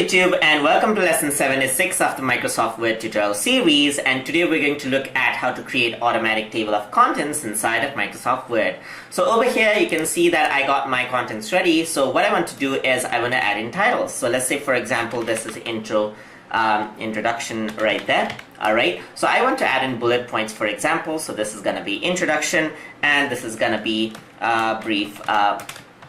YouTube, and welcome to lesson 76 of the Microsoft Word tutorial series, and today we're going to look at how to create automatic table of contents inside of Microsoft Word. So over here you can see that I got my contents ready. So what I want to do is I want to add in titles. So let's say, for example, this is introduction right there. Alright, so I want to add in bullet points, for example. So this is going to be introduction, and this is going to be brief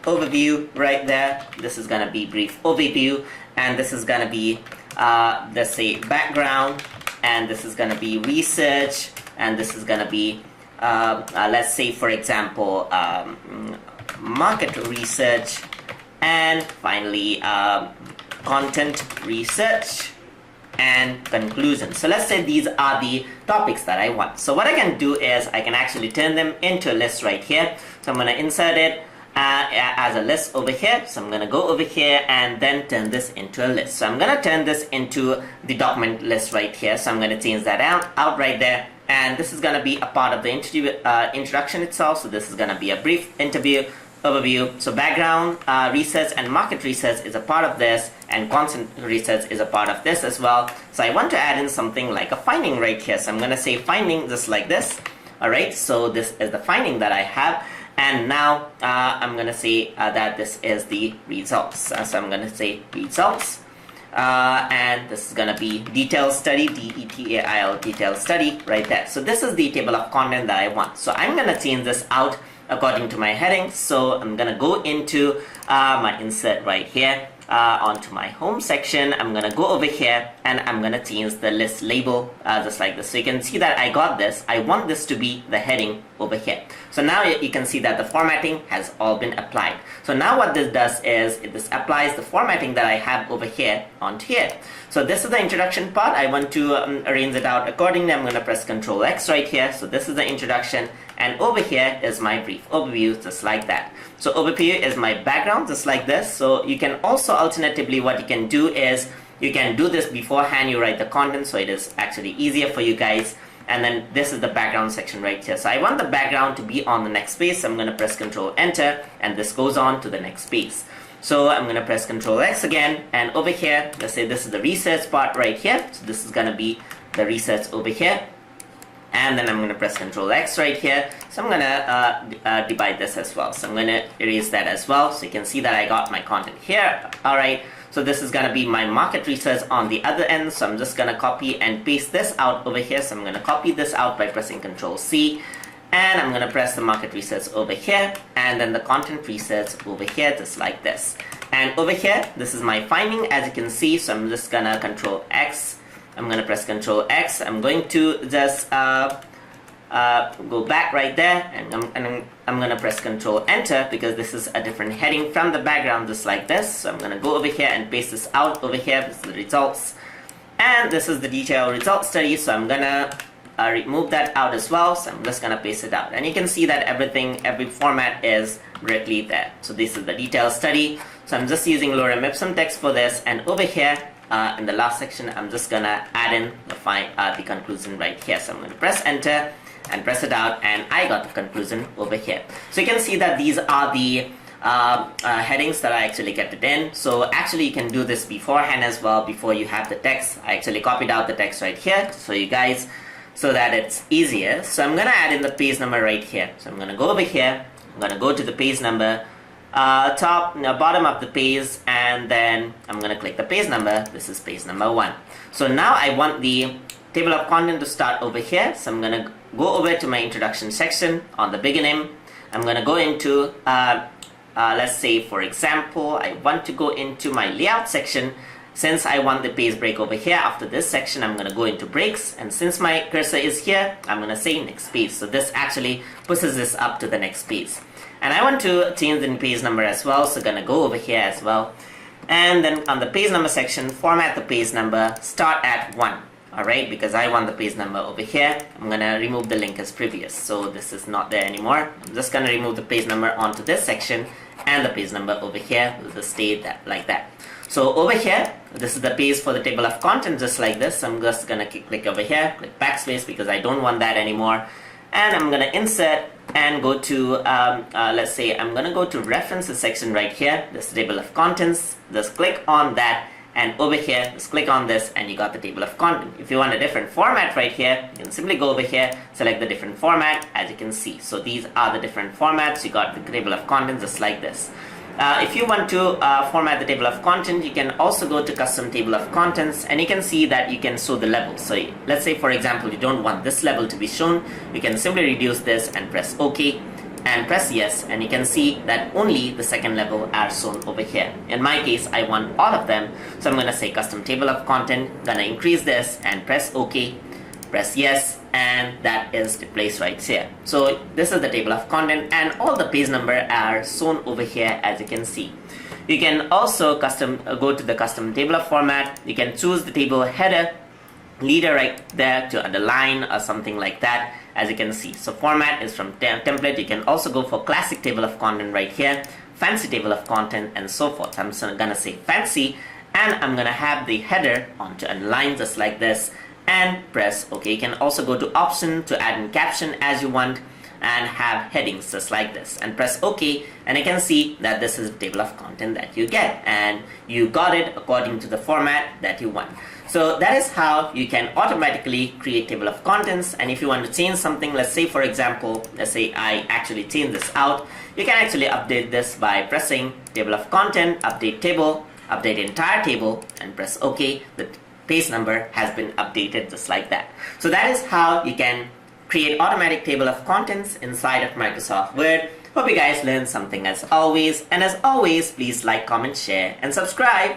overview right there. This is going to be brief overview, and this is going to be let's say background, and this is going to be research, and this is going to be let's say, for example, market research, and finally content research and conclusion. So let's say these are the topics that I want. So what I can do is I can actually turn them into a list right here. So I'm going to insert it as a list over here. So I'm going to go over here and then turn this into a list. So I'm going to turn this into the document list right here. So I'm going to change that out right there. And this is going to be a part of the introduction itself. So this is going to be a brief overview. So background research and market research is a part of this, and content research is a part of this as well. So I want to add in something like a finding right here. So I'm going to say finding just like this. Alright, so this is the finding that I have. And now I'm going to say that this is the results. So I'm going to say results. And this is going to be detailed study, DETAIL, detailed study right there. So this is the table of content that I want. So I'm going to change this out according to my heading. So I'm going to go into my insert right here onto my home section. I'm going to go over here and I'm going to change the list label just like this. So you can see that I got this. I want this to be the heading over here. So now you can see that the formatting has all been applied. So now what this does is this applies the formatting that I have over here onto here. So this is the introduction part. I want to arrange it out accordingly. I'm going to press Ctrl X right here. So this is the introduction, and over here is my brief overview, just like that. So overview is my background, just like this. So you can also alternatively, what you can do is you can do this beforehand. You write the content, so it is actually easier for you guys. And then this is the background section right here. So I want the background to be on the next page. So I'm going to press Ctrl Enter, and this goes on to the next page. So I'm going to press Ctrl X again, and over here, let's say this is the research part right here. So this is going to be the research over here. And then I'm going to press Ctrl X right here. So I'm going to divide this as well. So I'm going to erase that as well. So you can see that I got my content here. Alright, so this is going to be my market research on the other end. So I'm just going to copy and paste this out over here. So I'm going to copy this out by pressing Ctrl C. And I'm going to press the market research over here, and then the content research over here, just like this. And over here, this is my finding, as you can see. So I'm just going to Ctrl X. I'm going to press Ctrl X. I'm going to just go back right there, and I'm going to press Ctrl Enter, because this is a different heading from the background, just like this. So I'm going to go over here and paste this out over here. This is the results, and this is the detailed result study. So I'm going to remove that out as well. So I'm just going to paste it out, and you can see that every format is directly there. So this is the detailed study. So I'm just using lorem ipsum text for this, and over here in the last section, I'm just going to add in the conclusion right here. So I'm going to press Enter and press it out, and I got the conclusion over here. So you can see that these are the headings that I actually kept it in. So actually you can do this beforehand as well, before you have the text. I actually copied out the text right here so you guys, so that it's easier. So I'm going to add in the page number right here. So I'm going to go over here, I'm going to go to the page number, bottom of the page, and then I'm going to click the page number. This is page number 1. So now I want the table of content to start over here. So I'm going to go over to my introduction section on the beginning. I'm going to go into let's say, for example, I want to go into my layout section. Since I want the page break over here after this section, I'm going to go into breaks, and since my cursor is here, I'm going to say next page. So this actually pushes this up to the next page. And I want to change the page number as well, so I'm going to go over here as well. And then on the page number section, format the page number, start at 1. Alright, because I want the page number over here. I'm going to remove the link as previous. So this is not there anymore. I'm just going to remove the page number onto this section, and the page number over here will just stay like that. So over here, this is the page for the table of content, just like this. So I'm just going to click over here, click backspace, because I don't want that anymore. And I'm going to insert and go to, let's say I'm going to go to references section right here, this table of contents. Just click on that, and over here just click on this and you got the table of content. If you want a different format right here, you can simply go over here, select the different format, as you can see. So these are the different formats. You got the table of contents just like this. If you want to format the table of content, you can also go to custom table of contents, and you can see that you can show the level. So let's say, for example, you don't want this level to be shown. You can simply reduce this and press OK and press yes, and you can see that only the second level are shown over here. In my case, I want all of them, so I'm going to say custom table of content, gonna increase this and press OK, press yes, and that is the place right here. So this is the table of content, and all the page number are shown over here, as you can see. You can also go to the custom table of format. You can choose the table header, leader right there to underline or something like that, as you can see. So format is from template. You can also go for classic table of content right here, fancy table of content, and so forth. I'm gonna say fancy, and I'm gonna have the header onto underline just like this, and press OK. You can also go to option to add in caption as you want, and have headings just like this, and press OK, and you can see that this is the table of content that you get, and you got it according to the format that you want. So that is how you can automatically create table of contents. And if you want to change something, let's say for example, let's say I actually change this out, you can actually update this by pressing table of content, update table, update entire table, and press OK. The page number has been updated just like that. So that is how you can create automatic table of contents inside of Microsoft Word. Hope you guys learned something as always, and as always, please like, comment, share, and subscribe.